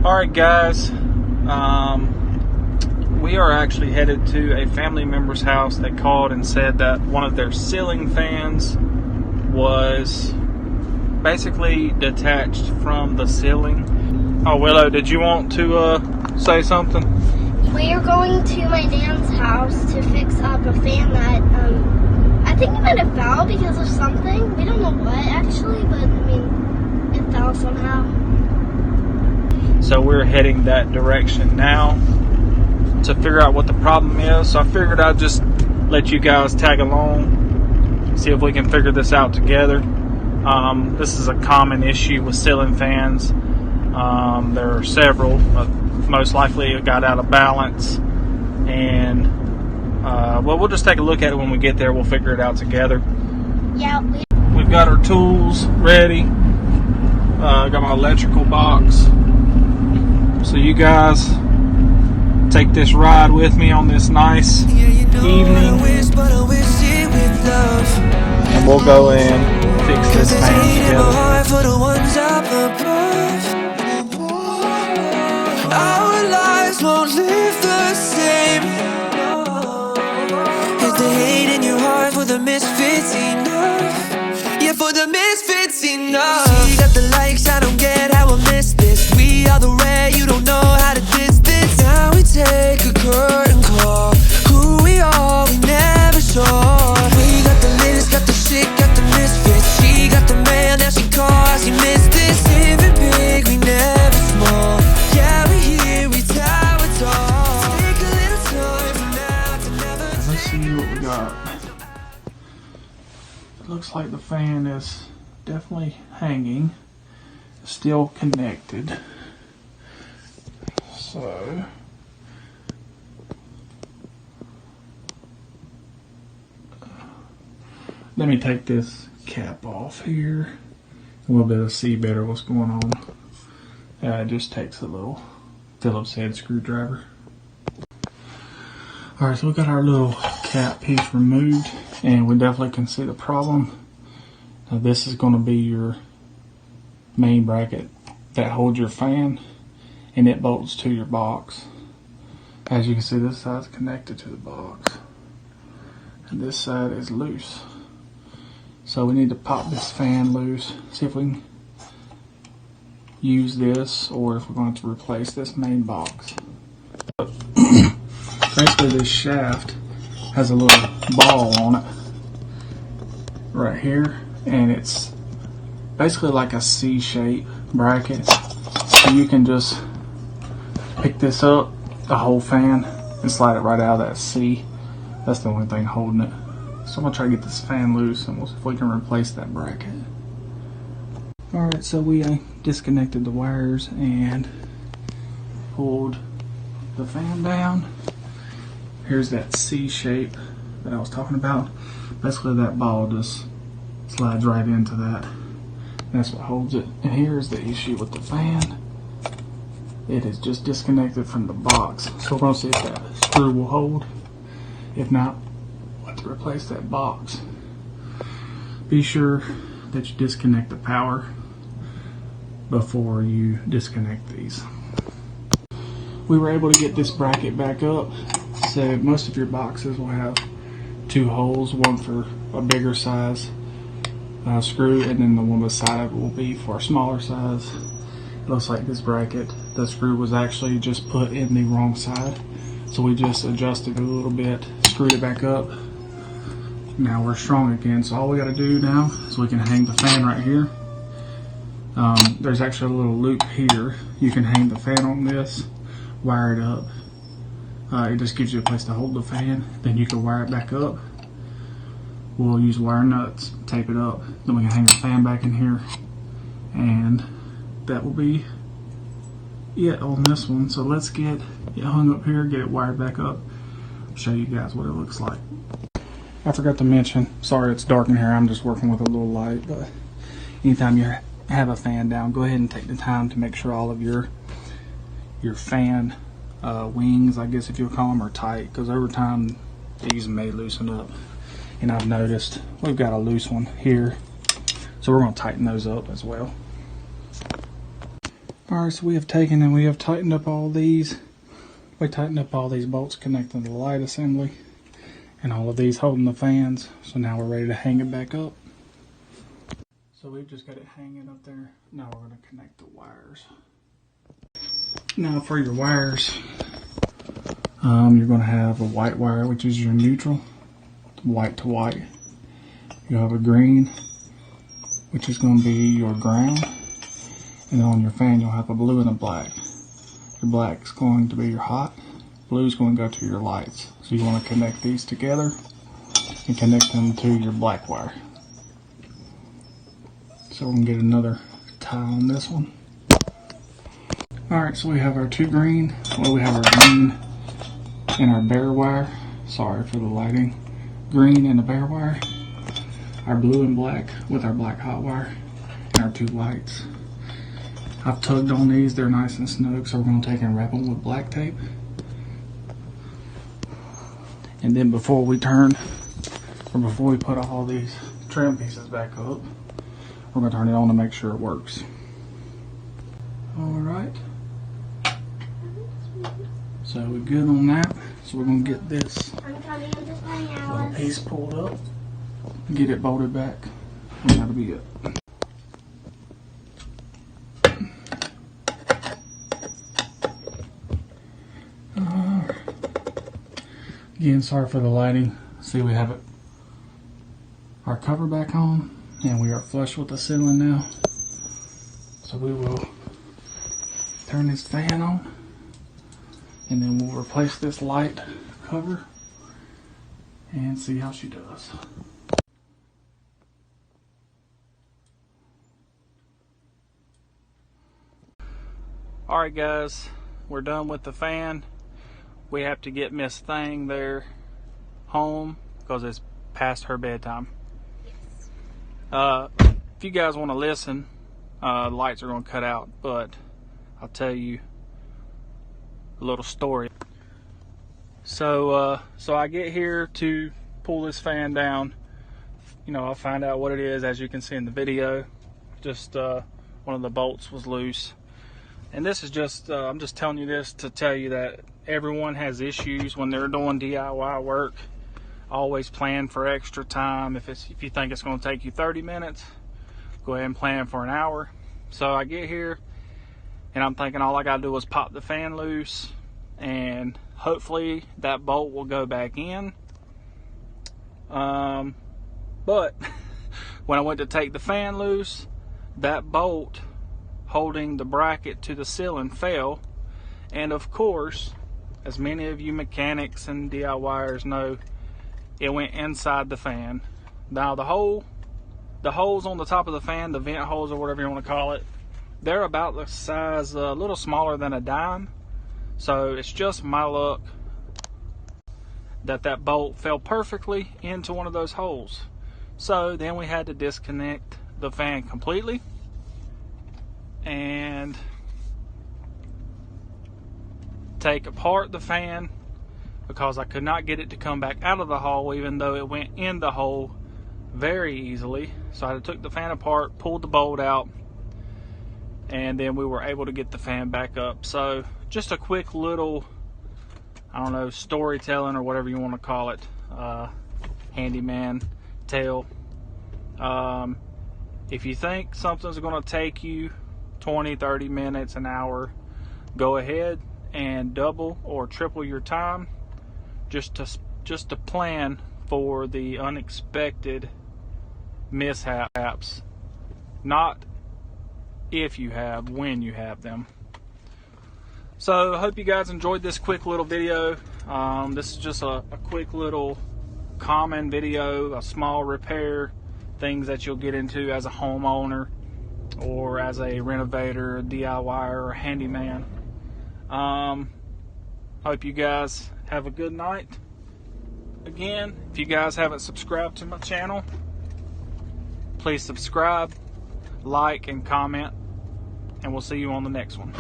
Alright guys, we are actually headed to a family member's house. They called and said that one of their ceiling fans was basically detached from the ceiling. Oh, Willow, did you want to say something? We are going to my dad's house to fix up a fan that I think it might have fell because of something. We don't know what actually, but I mean, it fell somehow. So we're heading that direction now to figure out what the problem is. So I figured I'd just let you guys tag along, see if we can figure this out together. This is a common issue with ceiling fans. There are several, but most likely it got out of balance. And well, we'll just take a look at it when we get there. We'll figure it out together. Yeah. We've got our tools ready. Got my electrical box. So you guys take this ride with me on this nice evening, and we'll go in and fix this fan together. Our lives won't live the same. Is the hate in your heart for the misfits enough? Yeah, for the misfits enough. You got the likes, I don't get how I missed this. We are the rare, you don't know how to distance. Now we take a curtain call. Who we are, we never saw. We got the list, got the shit, got the misfits. She got the mail, now she calls, she missed this. Living big, we never small. Yeah, we here, we tower tall. Take a little time from now to never. Let's see what we got. It looks like the fan is definitely hanging, still connected. So let me take this cap off here, and we'll be able to see better what's going on. It just takes a little Phillips head screwdriver. Alright, so we got our little cap piece removed, and we definitely can see the problem. Now this is going to be your main bracket that holds your fan, and it bolts to your box. As you can see, this side is connected to the box, and this side is loose. So we need to pop this fan loose, see if we can use this, or if we're going to replace this main box. Basically, this shaft has a little ball on it right here, and it's basically like a C-shaped bracket. So you can just pick this up, the whole fan, and slide it right out of that C. That's the only thing holding it. So I'm going to try to get this fan loose, and we'll see if we can replace that bracket. Alright, so we disconnected the wires and pulled the fan down. Here's that C shape that I was talking about. Basically that ball just slides right into that. That's what holds it. And here's the issue with the fan. It is just disconnected from the box. So we're going to see if that screw will hold. If not, we'll have to replace that box. Be sure that you disconnect the power before you disconnect these. We were able to get this bracket back up. So most of your boxes will have two holes, one for a bigger size screw, and then the one beside it will be for a smaller size. It looks like this bracket, the screw was actually just put in the wrong side, so we just adjusted it a little bit, screwed it back up. Now we're strong again, so all we got to do now is we can hang the fan right here. There's actually a little loop here. You can hang the fan on this, wire it up. It just gives you a place to hold the fan. Then you can wire it back up. We'll use wire nuts, tape it up. Then we can hang the fan back in here. And that will be it on this one. So let's get it hung up here, get it wired back up. Show you guys what it looks like. I forgot to mention, sorry it's dark in here, I'm just working with a little light, but anytime you have a fan down, go ahead and take the time to make sure all of your fan wings, I guess if you'll call them, are tight, because over time these may loosen up. And I've noticed we've got a loose one here, so we're going to tighten those up as well. Alright, so we have taken and we have tightened up all these. We tightened up all these bolts connecting to the light assembly and all of these holding the fans. So now we're ready to hang it back up. So we've just got it hanging up there. Now we're going to connect the wires. Now for your wires, you're going to have a white wire, which is your neutral, white to white. You'll have a green, which is going to be your ground. And then on your fan, you'll have a blue and a black. Your black is going to be your hot. Blue is going to go to your lights. So you want to connect these together and connect them to your black wire. So we're going to get another tie on this one. Alright, so we have our two green. Well, we have our green and our bare wire. Sorry for the lighting. Green and the bare wire. Our blue and black with our black hot wire. And our two lights. I've tugged on these. They're nice and snug. So we're going to take and wrap them with black tape. And then before we put all these trim pieces back up, we're going to turn it on to make sure it works. Alright. So we're good on that. So we're going to get this little piece pulled up, get it bolted back, and that'll be it. Again, sorry for the lighting. See, we have our cover back on, and we are flush with the ceiling now. So we will turn this fan on, and then we'll replace this light cover and see how she does. Alright guys, we're done with the fan. We have to get Miss Thing there home because it's past her bedtime. If you guys want to listen, lights are going to cut out, but I'll tell you a little story. So I get here to pull this fan down. You know, I'll find out what it is. As you can see in the video, just one of the bolts was loose. And this is just, I'm just telling you this to tell you that everyone has issues when they're doing DIY work. Always plan for extra time. If you think it's going to take you 30 minutes, go ahead and plan for an hour. So I get here and I'm thinking all I got to do is pop the fan loose and hopefully that bolt will go back in. But when I went to take the fan loose, that bolt holding the bracket to the ceiling fell. And of course, as many of you mechanics and DIYers know, it went inside the fan. Now the holes on the top of the fan, the vent holes or whatever you want to call it, they're about the size, a little smaller than a dime. So it's just my luck that bolt fell perfectly into one of those holes. So then we had to disconnect the fan completely and take apart the fan because I could not get it to come back out of the hole, even though it went in the hole very easily. So I took the fan apart, pulled the bolt out, and then we were able to get the fan back up. So just a quick little, I don't know, storytelling or whatever you want to call it, handyman tale. If you think something's going to take you 20, 30 minutes, an hour, go ahead and double or triple your time just to plan for the unexpected mishaps. Not if you have, when you have them. So I hope you guys enjoyed this quick little video. This is just a quick little common video, a small repair, things that you'll get into as a homeowner or as a renovator, a DIYer, or a handyman. Hope you guys have a good night. Again, if you guys haven't subscribed to my channel, please subscribe, like, and comment, and we'll see you on the next one.